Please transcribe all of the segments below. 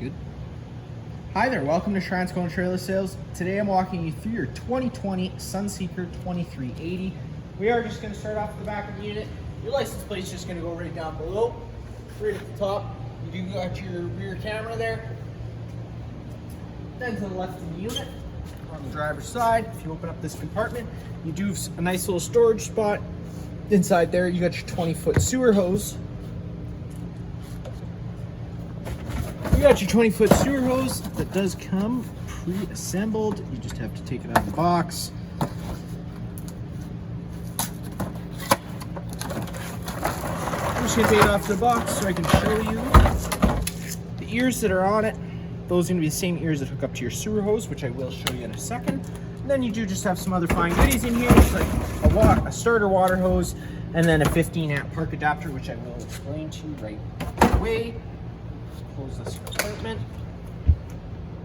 Good. Hi there, welcome to Transcone Trailer Sales. Today I'm walking you through your 2020 Sunseeker 2380. We are just going to start off at the back of the unit. Your license plate is just going to go right down below, right at the top. You do got your rear camera there. Then to the left of the unit, on the driver's side, if you open up this compartment, you do have a nice little storage spot. Inside there, you got your 20-foot sewer hose. You got your 20-foot sewer hose that does come pre-assembled. You just have to take it out of the box. I'm just gonna take it off the box so I can show you the ears that are on it. Those are gonna be the same ears that hook up to your sewer hose, which I will show you in a second. And then you do just have some other fine goodies in here, just like a starter water hose, and then a 15-amp park adapter, which I will explain to you right away. Close this compartment.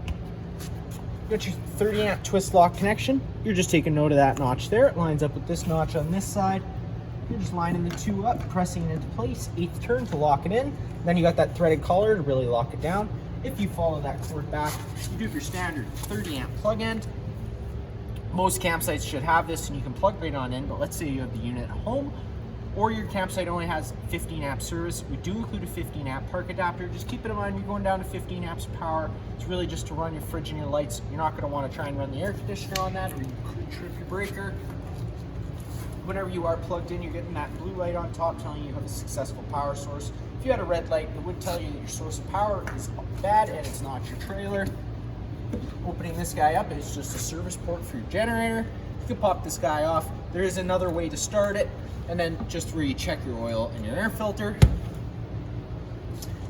You got your 30-amp twist lock connection. You're just taking note of that notch there. It lines up with this notch on this side. You're just lining the two up, pressing it into place, 8th turn to lock it in. Then you got that threaded collar to really lock it down. If you follow that cord back, you do have your standard 30-amp plug end. Most campsites should have this and you can plug right on in, but let's say you have the unit at home or your campsite only has 15-amp service. We do include a 15-amp park adapter. Just keep it in mind, you're going down to 15 amps of power. It's really just to run your fridge and your lights. You're not gonna wanna try and run the air conditioner on that, or you could trip your breaker. Whenever you are plugged in, you're getting that blue light on top telling you you have a successful power source. If you had a red light, it would tell you that your source of power is bad and it's not your trailer. Opening this guy up is just a service port for your generator. You can pop this guy off. There is another way to start it, and then just where you check your oil and your air filter.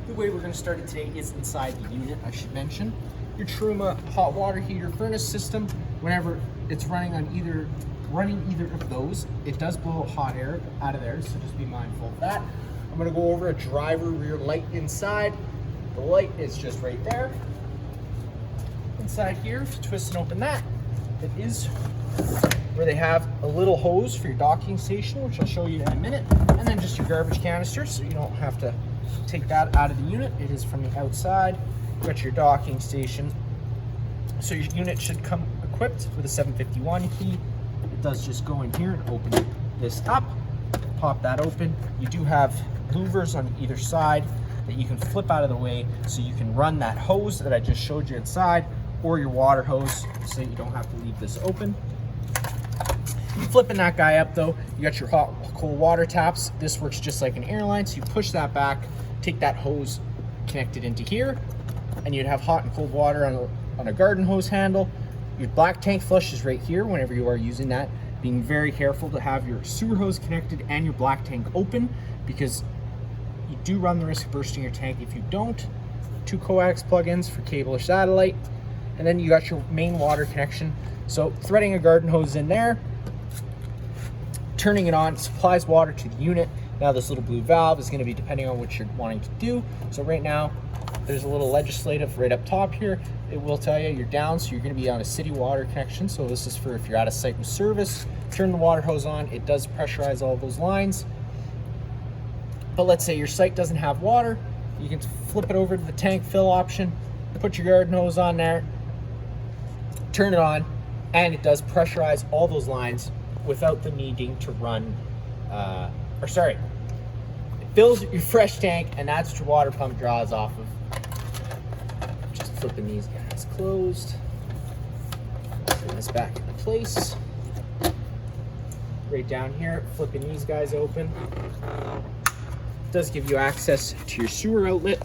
The way we're going to start it today is inside the unit, I should mention. Your Truma hot water heater furnace system, whenever it's running either of those, it does blow hot air out of there, so just be mindful of that. I'm going to go over a driver rear light inside. The light is just right there. Inside here, if you twist and open that, it is where they have a little hose for your docking station, which I'll show you in a minute, and then just your garbage canister, so you don't have to take that out of the unit. It is from the outside. You got your docking station. So your unit should come equipped with a 751 key. It does just go in here and open this up. Pop that open. You do have louvers on either side that you can flip out of the way so you can run that hose that I just showed you inside, or your water hose, so you don't have to leave this open. Flipping that guy up though, you got your hot cold water taps. This works just like an airline, so you push that back, take that hose connected into here, and you'd have hot and cold water on a garden hose handle. Your black tank flush is right here whenever you are using that. Being very careful to have your sewer hose connected and your black tank open, because you do run the risk of bursting your tank if you don't. 2 coax plugins for cable or satellite. And then you got your main water connection. So threading a garden hose in there, turning it on, supplies water to the unit. Now this little blue valve is going to be depending on what you're wanting to do. So right now, there's a little legislative right up top here. It will tell you you're down, so you're going to be on a city water connection. So this is for if you're at a site with service. Turn the water hose on. It does pressurize all those lines. But let's say your site doesn't have water. You can flip it over to the tank fill option, put your garden hose on there, turn it on, and it does pressurize all those lines without the needing to run, it fills your fresh tank, and that's what your water pump draws off of. Just flipping these guys closed. Bring this back into place. Right down here, flipping these guys open. It does give you access to your sewer outlet.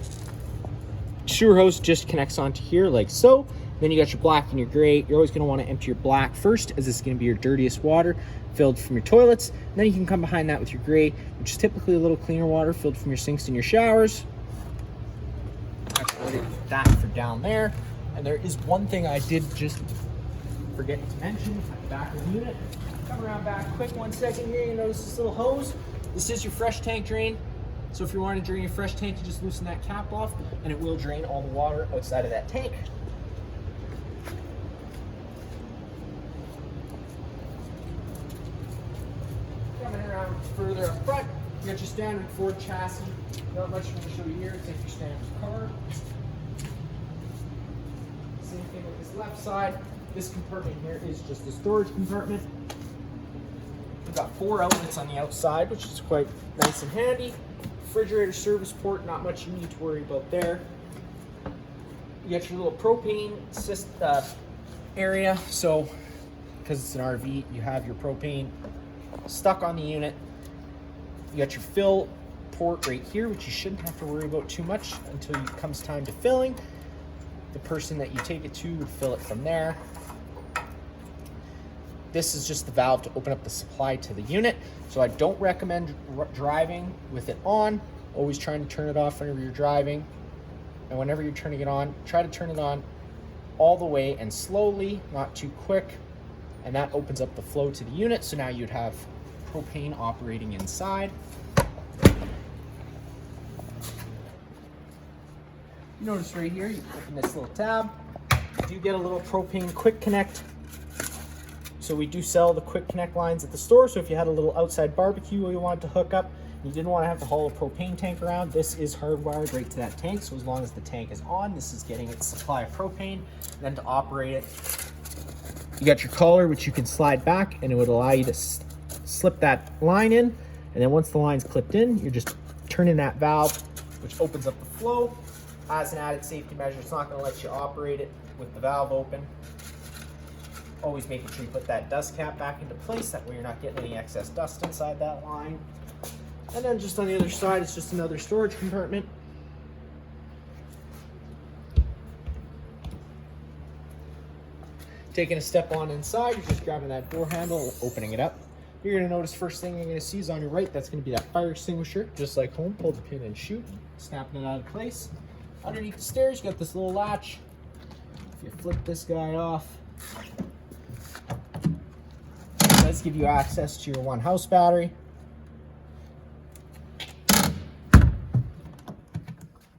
Sewer hose just connects onto here like so. Then you got your black and your gray. You're always going to want to empty your black first, as this is going to be your dirtiest water filled from your toilets. And then you can come behind that with your gray, which is typically a little cleaner water filled from your sinks and your showers. That for down there. And there is one thing I did just forget to mention at the back of the unit. Come around back quick 1 second here. You notice this little hose. This is your fresh tank drain. So if you're wanting to drain your fresh tank, you just loosen that cap off and it will drain all the water outside of that tank. Coming around further up front, you got your standard Ford chassis. Not much to show you here. Take your standard car. thing with this left side. This compartment here is just the storage compartment. We've got 4 outlets on the outside, which is quite nice and handy. Refrigerator service port, not much you need to worry about there. You got your little propane area. So, because it's an RV, you have your propane stuck on the unit. You got your fill port right here, which you shouldn't have to worry about too much until it comes time to filling. The person that you take it to would fill it from there. This is just the valve to open up the supply to the unit. So I don't recommend driving with it on. Always trying to turn it off whenever you're driving. And whenever you're turning it on, try to turn it on all the way and slowly, not too quick. And that opens up the flow to the unit. So now you'd have propane operating inside. You notice right here, you open this little tab. You do get a little propane quick connect. So we do sell the quick connect lines at the store. So if you had a little outside barbecue or you wanted to hook up, you didn't want to have to haul a propane tank around, this is hardwired right to that tank. So as long as the tank is on, this is getting its supply of propane. And then to operate it, you got your collar, which you can slide back, and it would allow you to slip that line in. And then once the line's clipped in, you're just turning that valve, which opens up the flow. As an added safety measure, it's not going to let you operate it with the valve open. Always making sure you put that dust cap back into place, that way you're not getting any excess dust inside that line. And then just on the other side, it's just another storage compartment. Taking a step on inside, you're just grabbing that door handle, opening it up. You're going to notice first thing you're going to see is on your right, that's going to be that fire extinguisher, just like home. Pull the pin and shoot, snapping it out of place. Underneath the stairs, you got this little latch. If you flip this guy off, it does give you access to your 1 house battery.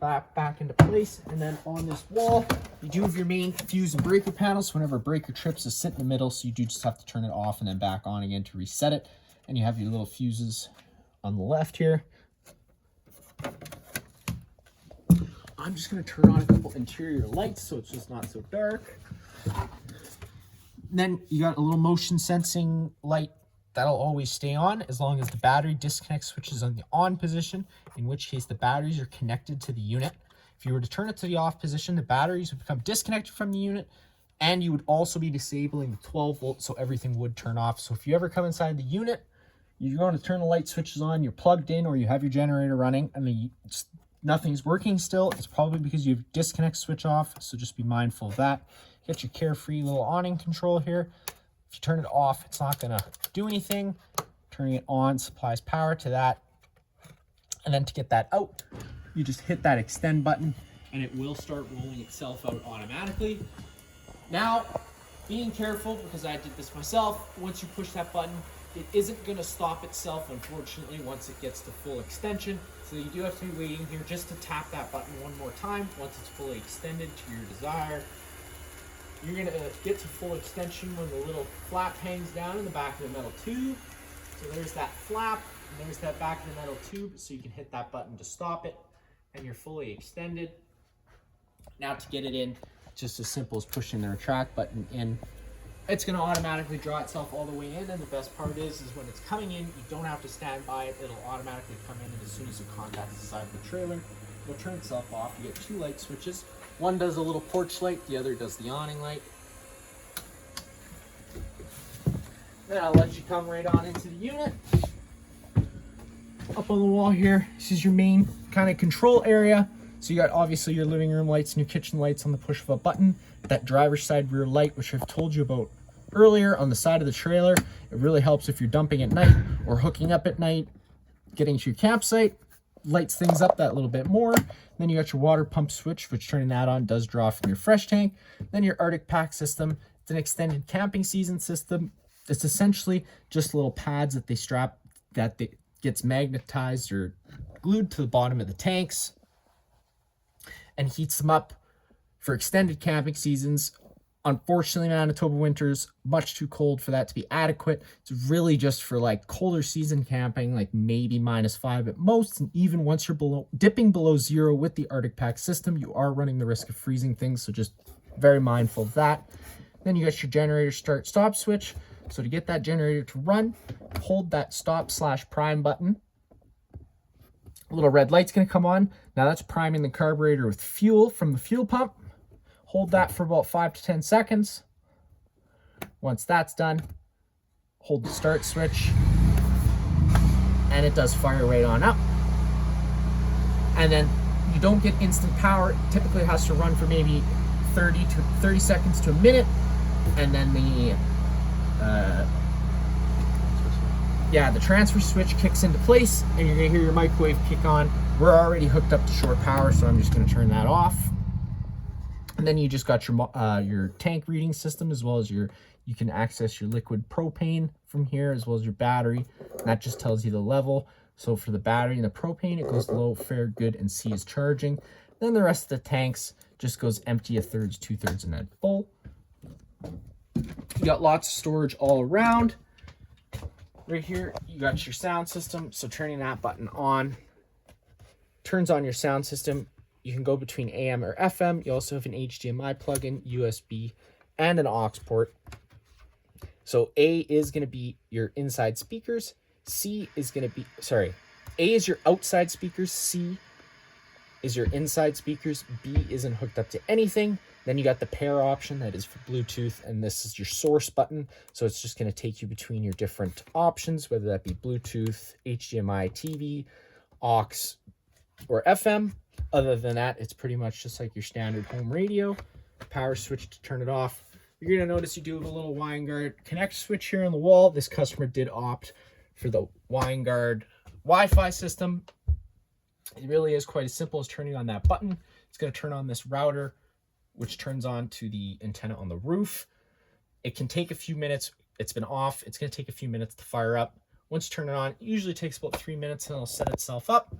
Back into place, and then on this wall, you do have your main fuse and breaker panels. Whenever a breaker trips, is sit in the middle, so you do just have to turn it off and then back on again to reset it. And you have your little fuses on the left here. I'm just going to turn on a couple interior lights so it's just not so dark. Then you got a little motion sensing light that'll always stay on as long as the battery disconnect switch is on the on position, in which case the batteries are connected to the unit. If you were to turn it to the off position, the batteries would become disconnected from the unit, and you would also be disabling the 12 volt, so everything would turn off. So if you ever come inside the unit, you're going to turn the light switches on, you're plugged in, or you have your generator running, and nothing's working still, it's probably because you have disconnect switch off, so just be mindful of that. You got your carefree little awning control here. If you turn it off, it's not going to do anything. Turning it on supplies power to that. And then to get that out, you just hit that extend button and it will start rolling itself out automatically. Now, being careful, because I did this myself, once you push that button, it isn't going to stop itself, unfortunately, once it gets to full extension. So you do have to be waiting here just to tap that button one more time once it's fully extended to your desire. You're going to get to full extension when the little flap hangs down in the back of the metal tube. So there's that flap, and there's that back of the metal tube, so you can hit that button to stop it, and you're fully extended. Now to get it in, just as simple as pushing the retract button in. It's going to automatically draw itself all the way in, and the best part is when it's coming in, you don't have to stand by it. It'll automatically come in, and as soon as it contacts the side of the trailer, it'll turn itself off. You get 2 light switches. One does a little porch light, the other does the awning light. Then I'll let you come right on into the unit. Up on the wall here, this is your main kind of control area. So you got obviously your living room lights and your kitchen lights on the push of a button. That driver's side rear light, which I've told you about earlier, on the side of the trailer. It really helps if you're dumping at night or hooking up at night, getting to your campsite. Lights things up that little bit more. Then you got your water pump switch, which turning that on does draw from your fresh tank. Then your Arctic pack system. It's an extended camping season system. It's essentially just little pads that they strap that gets magnetized or glued to the bottom of the tanks and heats them up for extended camping seasons. Unfortunately, Manitoba winters much too cold for that to be adequate. It's really just for like colder season camping, like maybe -5 at most. And even once you're dipping below 0 with the Arctic pack system, you are running the risk of freezing things. So just Very mindful of that. Then you got your generator start stop switch. So to get that generator to run, hold that stop/prime button. A little red light's going to come on. Now that's priming the carburetor with fuel from the fuel pump. Hold that for about 5 to 10 seconds. Once that's done, hold the start switch, and it does fire right on up. And then you don't get instant power. It typically has to run for maybe 30 seconds to a minute, and then the transfer switch kicks into place, and you're gonna hear your microwave kick on. We're already hooked up to shore power, so I'm just gonna turn that off. And then you just got your tank reading system, as well as you can access your liquid propane from here, as well as your battery. And that just tells you the level. So for the battery and the propane, it goes low, fair, good, and C is charging. Then the rest of the tanks just goes empty, 1/3, 2/3, and then full. You got lots of storage all around. Right here, you got your sound system. So turning that button on turns on your sound system. You can go between AM or FM. You also have an HDMI plug-in, USB, and an aux port. So A is going to be your inside speakers. A is your outside speakers. C is your inside speakers. B isn't hooked up to anything. Then you got the pair option that is for Bluetooth, and this is your source button. So it's just going to take you between your different options, whether that be Bluetooth, HDMI, TV, aux, or FM. Other than that, it's pretty much just like your standard home radio. Power switch to turn it off. You're going to notice you do have a little Winegard connect switch here on the wall. This customer did opt for the Winegard Wi-Fi system. It really is quite as simple as turning on that button. It's going to turn on this router, which turns on to the antenna on the roof. It can take a few minutes. It's been off. It's going to take a few minutes to fire up. Once you turn it on, it usually takes about 3 minutes and it'll set itself up.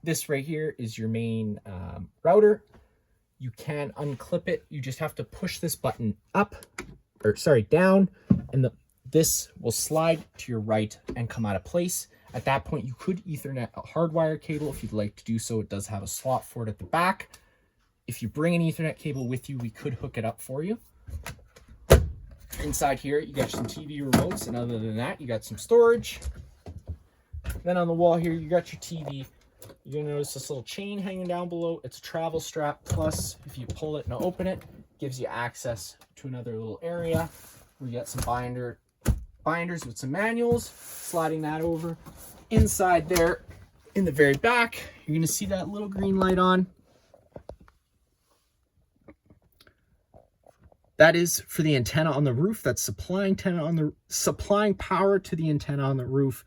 This right here is your main router. You can unclip it. You just have to push this button down, and this will slide to your right and come out of place. At that point, you could Ethernet a hardwire cable if you'd like to do so. It does have a slot for it at the back. If you bring an Ethernet cable with you, we could hook it up for you. Inside here, you got some TV remotes, and other than that, you got some storage. Then on the wall here, you got your TV. You're gonna notice this little chain hanging down below. It's a travel strap, plus if you pull it and open it, gives you access to another little area where you got some binders with some manuals. Sliding that over. Inside there, in the very back, you're gonna see that little green light on. That is for the antenna on the roof. That's supplying power to the antenna on the roof.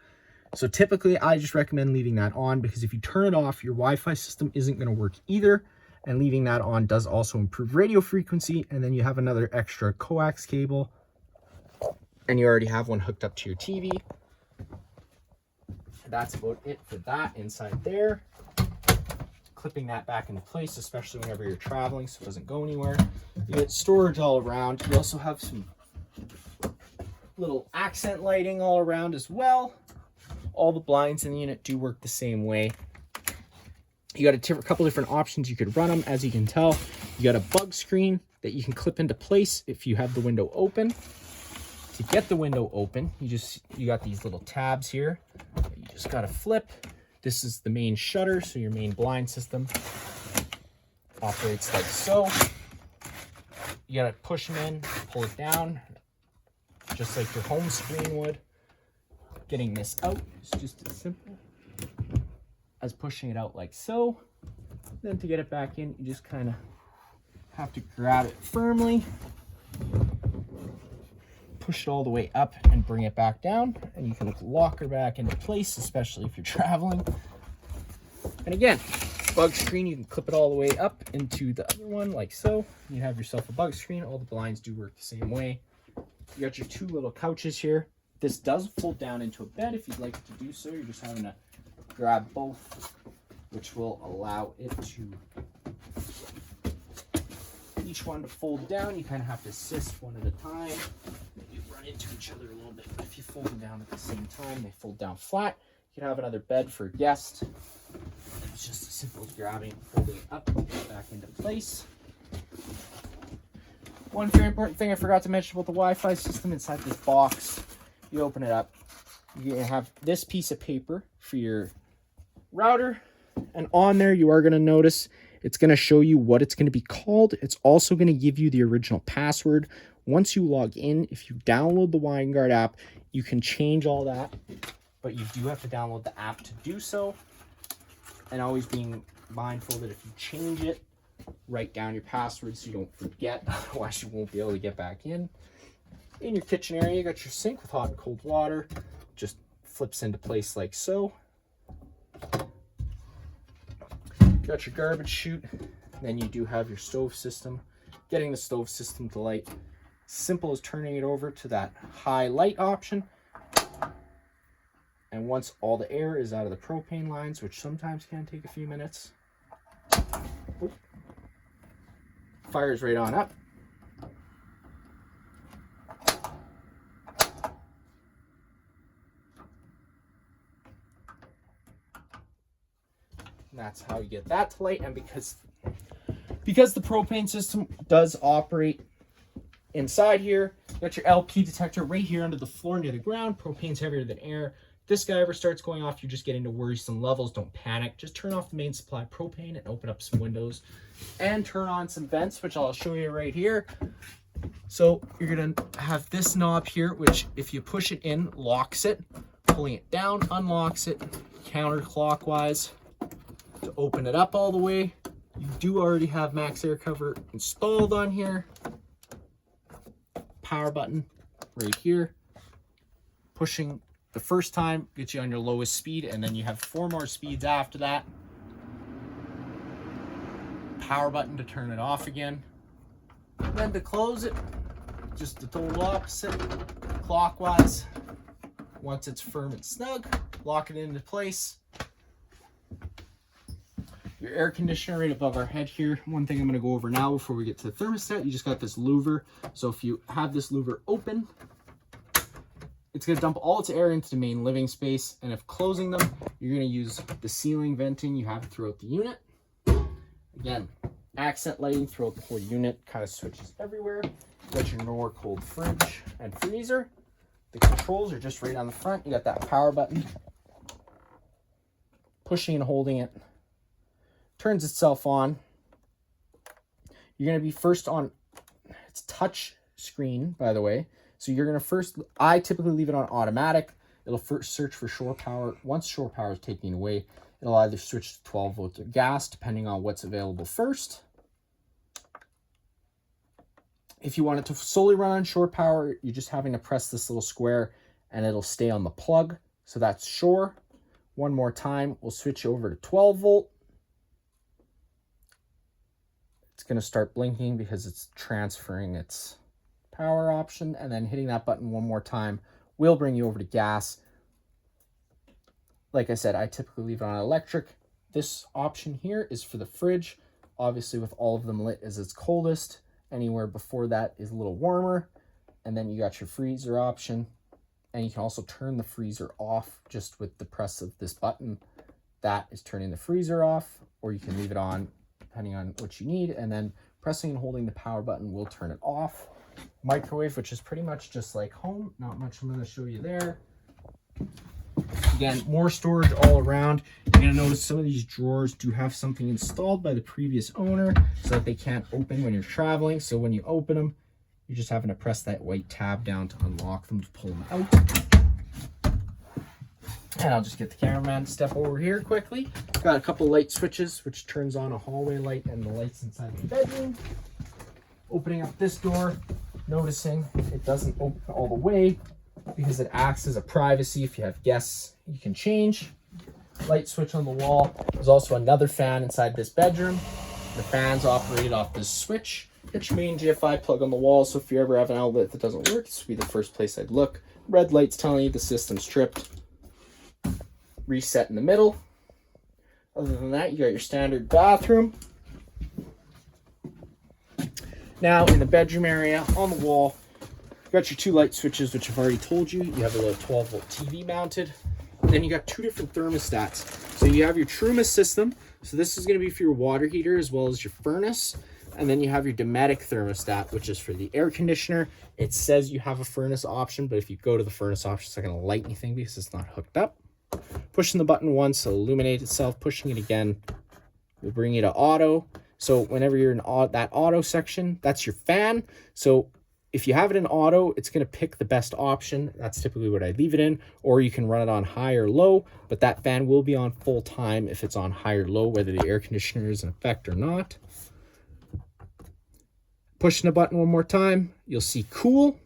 So typically, I just recommend leaving that on, because if you turn it off, your Wi-Fi system isn't going to work either. And leaving that on does also improve radio frequency. And then you have another extra coax cable, and you already have one hooked up to your TV. That's about it for that inside there. Clipping that back into place, especially whenever you're traveling, so it doesn't go anywhere. You get storage all around. You also have some little accent lighting all around as well. All the blinds in the unit do work the same way. You got a couple different options you could run them. As you can tell, you got a bug screen that you can clip into place if you have the window open. To get the window open, you got these little tabs here that you just got to flip. This is the main shutter, so your main blind system operates like so. You got to push them in, pull it down, just like your home screen would. Getting this out is just as simple as pushing it out like so. Then to get it back in, you just kind of have to grab it firmly, push it all the way up, and bring it back down. And you can lock her back into place, especially if you're traveling. And again, bug screen, you can clip it all the way up into the other one like so. You have yourself a bug screen. All the blinds do work the same way. You got your two little couches here. This does fold down into a bed if you'd like to do so. You're just having to grab both, which will allow it to, each one to fold down. You kind of have to assist one at a time. You run into each other a little bit. If you fold them down at the same time, they fold down flat. You can have another bed for a guest. It's just as simple as grabbing, folding it up, and put it back into place. One very important thing I forgot to mention about the Wi-Fi system inside this box. You open it up, you're gonna have this piece of paper for your router, and on there you are gonna notice it's gonna show you what it's gonna be called. It's also gonna give you the original password. Once you log in, if you download the WineGuard app, you can change all that, but you do have to download the app to do so. And always being mindful that if you change it, write down your password so you don't forget, otherwise you won't be able to get back in. In your kitchen area, you got your sink with hot and cold water. Just flips into place like so. Got your garbage chute. Then you do have your stove system. Getting the stove system to light, simple as turning it over to that high light option. And once all the air is out of the propane lines, which sometimes can take a few minutes, fires right on up. And that's how you get that to light. And because the propane system does operate inside here, you got your LP detector right here under the floor near the ground. Propane's heavier than air. If this guy ever starts going off, you just get into worrisome levels. Don't panic. Just turn off the main supply propane and open up some windows and turn on some vents, which I'll show you right here. So you're gonna have this knob here, which if you push it in, locks it. Pulling it down, unlocks it counterclockwise to open it up all the way. You do already have max air cover installed on here. Power button right here. Pushing the first time gets you on your lowest speed, and then you have 4 more speeds after that. Power button to turn it off again. And then to close it, just the total opposite, clockwise. Once it's firm and snug, lock it into place. Your air conditioner right above our head here. One thing I'm going to go over now before we get to the thermostat, you just got this louver. So if you have this louver open, it's going to dump all its air into the main living space. And if closing them, you're going to use the ceiling venting you have throughout the unit. Again, accent lighting throughout the whole unit, kind of switches everywhere. You got your Nor cold fridge and freezer. The controls are just right on the front. You got that power button. Pushing and holding it turns itself on. You're going to be first on, it's touch screen, by the way. So you're going to first, I typically leave it on automatic. It'll first search for shore power. Once shore power is taken away, it'll either switch to 12 volts or gas, depending on what's available first. If you want it to solely run on shore power, you're just having to press this little square and it'll stay on the plug. So that's shore. One more time, we'll switch over to 12 volt. It's going to start blinking because it's transferring its power option, and then hitting that button one more time will bring you over to gas. Like I said, I typically leave it on electric. This option here is for the fridge. Obviously, with all of them lit as its coldest. Anywhere before that is a little warmer. And then you got your freezer option. And you can also turn the freezer off just with the press of this button. That is turning the freezer off, or you can leave it on depending on what you need. And then pressing and holding the power button will turn it off. Microwave, which is pretty much just like home. Not much I'm going to show you there. Again, more storage all around. You're going to notice some of these drawers do have something installed by the previous owner so that they can't open when you're traveling. So when you open them, you're just having to press that white tab down to unlock them, to pull them out. And I'll just get the cameraman to step over here quickly. Got a couple light switches, which turns on a hallway light and the lights inside the bedroom. Opening up this door, noticing it doesn't open all the way because it acts as a privacy. If you have guests, you can change. Light switch on the wall. There's also another fan inside this bedroom. The fan's operated off this switch. Get your main GFI plug on the wall, so if you ever have an outlet that doesn't work, this would be the first place I'd look. Red light's telling you the system's tripped. Reset in the middle. Other than that, you got your standard bathroom. Now, in the bedroom area, on the wall, you got your 2 light switches, which I've already told you. You have a little 12-volt TV mounted. Then you got 2 different thermostats. So you have your Truma system. So this is going to be for your water heater as well as your furnace. And then you have your Dometic thermostat, which is for the air conditioner. It says you have a furnace option, but if you go to the furnace option, it's not going to light anything because it's not hooked up. Pushing the button once, it'll illuminate itself. Pushing it again will bring you to auto. So whenever you're in that auto section, that's your fan. So if you have it in auto, it's going to pick the best option. That's typically what I leave it in, or you can run it on high or low, but that fan will be on full time if it's on high or low, whether the air conditioner is in effect or not. Pushing the button one more time, you'll see cool.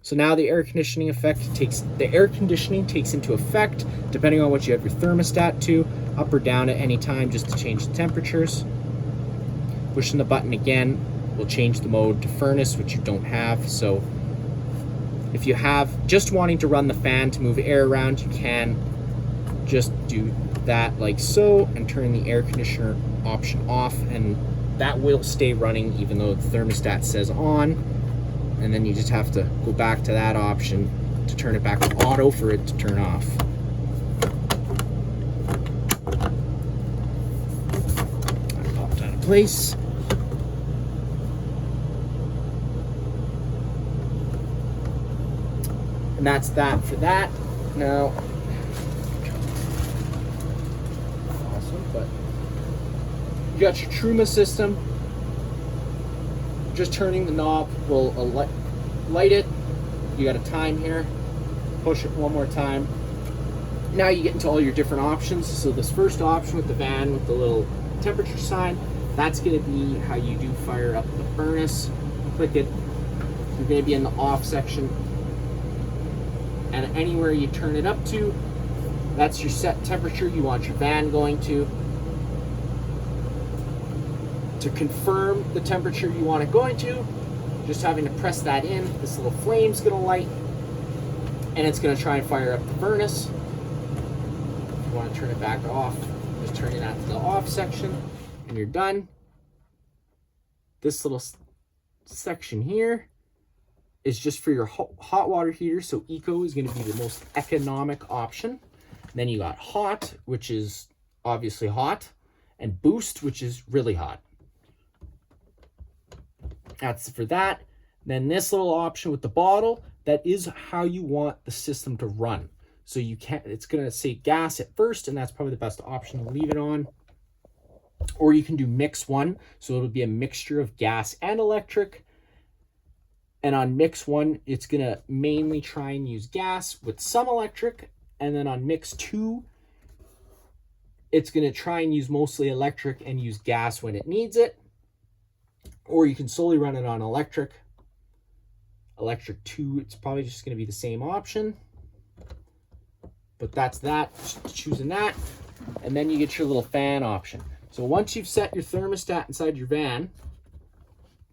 So now the air conditioning takes into effect, depending on what you have your thermostat to, up or down at any time, just to change the temperatures. Pushing the button again will change the mode to furnace, which you don't have. So if you have just wanting to run the fan to move air around, you can just do that like so and turn the air conditioner option off, and that will stay running even though the thermostat says on. And then you just have to go back to that option to turn it back to auto for it to turn off. That popped out of place. And that's that for that. Now, awesome, but you got your Truma system. Just turning the knob will light it. You got a time here. Push it one more time. Now you get into all your different options. So this first option with the van with the little temperature sign, that's going to be how you do fire up the furnace. Click it. You're going to be in the off section. And anywhere you turn it up to, that's your set temperature you want your van going to. To confirm the temperature you want it going to, just having to press that in, this little flame's gonna light, and it's gonna try and fire up the furnace. If you want to turn it back off, just turn it out to the off section, and you're done. This little section here is just for your hot water heater, so Eco is gonna be the most economic option. Then you got hot, which is obviously hot, and boost, which is really hot. That's for that. Then this little option with the bottle, that is how you want the system to run. So you can't, it's gonna say gas at first, and that's probably the best option to leave it on. Or you can do mix one, so it'll be a mixture of gas and electric. And on mix one, it's gonna mainly try and use gas with some electric. And then on mix two, it's gonna try and use mostly electric and use gas when it needs it. Or you can solely run it on electric. Electric 2, it's probably just going to be the same option. But that's that, just choosing that. And then you get your little fan option. So once you've set your thermostat inside your van,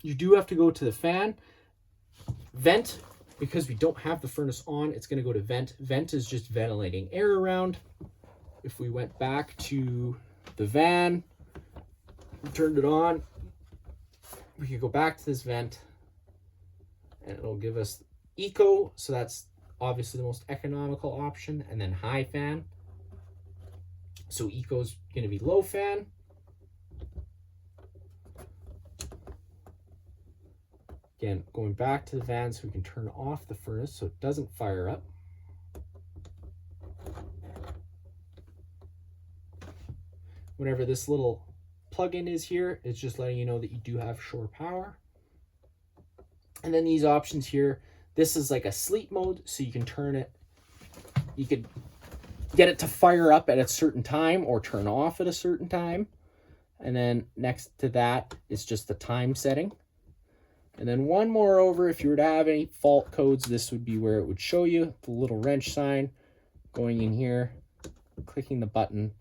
you do have to go to the fan. Vent, because we don't have the furnace on, it's going to go to vent. Vent is just ventilating air around. If we went back to the van, turned it on, we can go back to this vent and it'll give us Eco, so that's obviously the most economical option, and then high fan. So Eco's going to be low fan. Again, going back to the van so we can turn off the furnace so it doesn't fire up. Whenever this little plug-in is here, it's just letting you know that you do have shore power. And then these options here, this is like a sleep mode, so you can turn it, you could get it to fire up at a certain time or turn off at a certain time. And then next to that is just the time setting. And then one more over, if you were to have any fault codes, this would be where it would show you the little wrench sign. Going in here, clicking the button.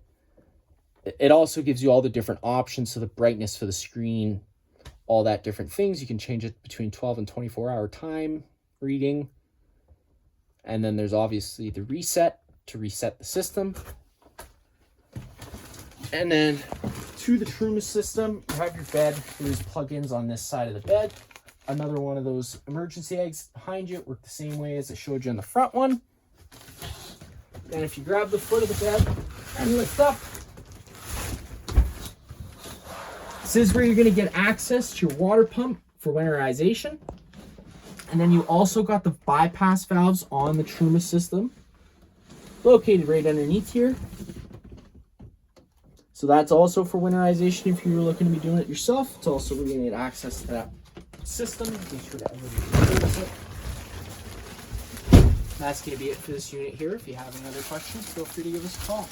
It also gives you all the different options, so the brightness for the screen, all that different things. You can change it between 12 and 24-hour time reading. And then there's obviously the reset to reset the system. And then to the Truma system, you have your bed. There's plugins on this side of the bed. Another one of those emergency eggs behind you work the same way as I showed you on the front one. And if you grab the foot of the bed and lift up, This is where you're going to get access to your water pump for winterization. And then you also got the bypass valves on the Truma system, located right underneath here. So that's also for winterization if you were looking to be doing it yourself. It's also where you're going to get access to that system. Make sure that that's going to be it for this unit here. If you have any other questions, feel free to give us a call.